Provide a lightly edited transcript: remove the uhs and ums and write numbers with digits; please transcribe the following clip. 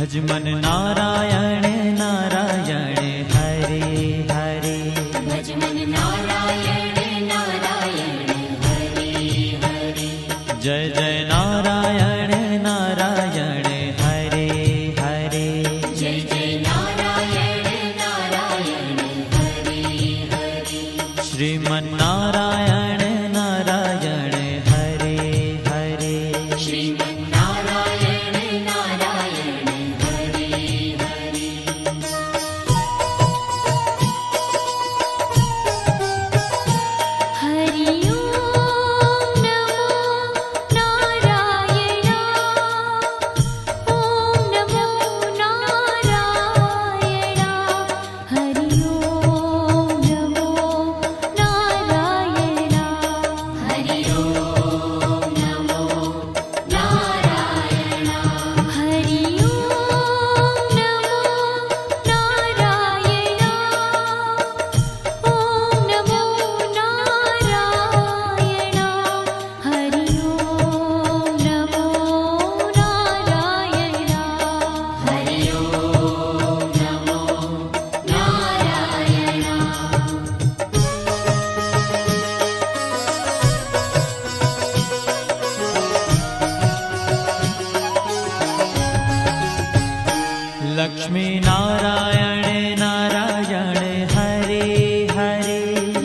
Bhajman Narayan Narayan Hare Hare. Bhajman Narayan Narayan Hare Hare. Jai Jai Narayan Narayan Hare Hare. Jai Jai Narayan Narayan Hare Hare. Shriman Narayan Narayan Hare Hare. Shriman Narayan Narayan Hare Hare. Hari Om NaMo Narayan. Om NaMo Narayan. Hari Om NaMo Narayan. Hari Om NaMo Narayan. Hari Om NaMo Narayan. Om NaMo Narayan. Hari Om NaMo Narayan. Hari Om NaMo Narayan. Lakshmi Narayan